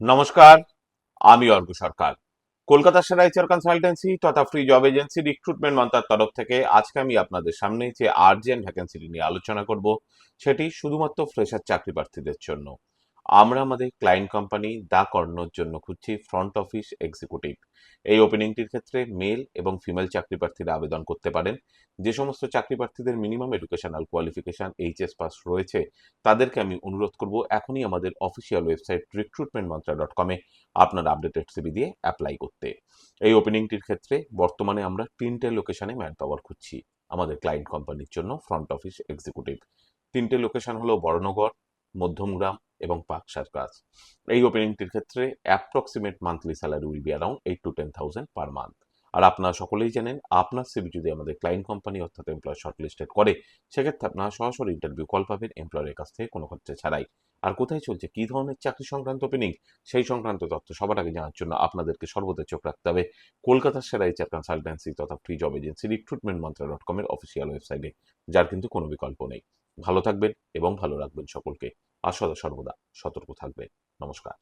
নমস্কার, আমি অর্ঘ্য সরকার। কলকাতা সেরা এইচআর কনসালটেন্সি তথা ফ্রি জব এজেন্সি রিক্রুটমেন্ট মন্ত্রার তরফ থেকে আজকে আমি আপনাদের সামনে যে আর্জেন্ট ভ্যাকেন্সিটি নিয়ে আলোচনা করব, সেটি শুধুমাত্র ফ্রেশার চাকরি প্রার্থীদের জন্য। আমরা আমাদের ক্লায়েন্ট কোম্পানি দা কর্ণর জন্য খুঁজছি ফ্রন্ট অফিস এক্সিকিউটিভ। এই ওপেনিংটির ক্ষেত্রে মেল এবং ফিমেল চাকরি প্রার্থীরা আবেদন করতে পারেন। যে সমস্ত চাকরি প্রার্থীদের minimum educational qualification HS pass রয়েছে, তাদেরকে আমি অনুরোধ করব এখনই আমাদের অফিসিয়াল ওয়েবসাইট recruitmentmantra.com-এ আপনার আপডেটেড সিভি দিয়ে অ্যাপ্লাই করতে। এই ওপেনিংটির ক্ষেত্রে বর্তমানে আমরা 3টে লোকেশনে ম্যান পাওয়ার খুঁজছি আমাদের ক্লায়েন্ট কোম্পানির জন্য ফ্রন্ট অফিস এক্সিকিউটিভ। 3টে লোকেশন হলো বর্ণগড়, মধ্যমগ্রাম এবং পার্ক সার্কাস। এই ওপেনিংটির ক্ষেত্রে approximate monthly salary will be around 8 to 10,000 per month. আর আপনারা সকলেই জানেন, আপনার সিভি যদি আমাদের ক্লায়েন্ট কোম্পানি অর্থাৎ এমপ্লয়ার শর্টলিস্টেড করে, সেক্ষেত্রে আপনারা সরাসরি ইন্টারভিউ কল পাবেন এমপ্লয়ারের কাছ থেকে কোনো খরচা ছাড়াই। আর কোথায় চলছে, কী ধরনের চাকরি সংক্রান্ত ওপেনিং, সেই সংক্রান্ত তথ্য সবার আগে জানার জন্য আপনাদেরকে সর্বদা চোখ রাখতে হবে কলকাতার সেরা এইচআর কনসালটেন্সি তথা ফ্রি জব এজেন্সি recruitmentmantra.com-এর অফিসিয়াল ওয়েবসাইটে, যার কিন্তু কোনো বিকল্প নেই। ভালো থাকবেন এবং ভালো রাখবেন সকলকে, আর সদা সর্বদা সতর্ক থাকবেন। নমস্কার।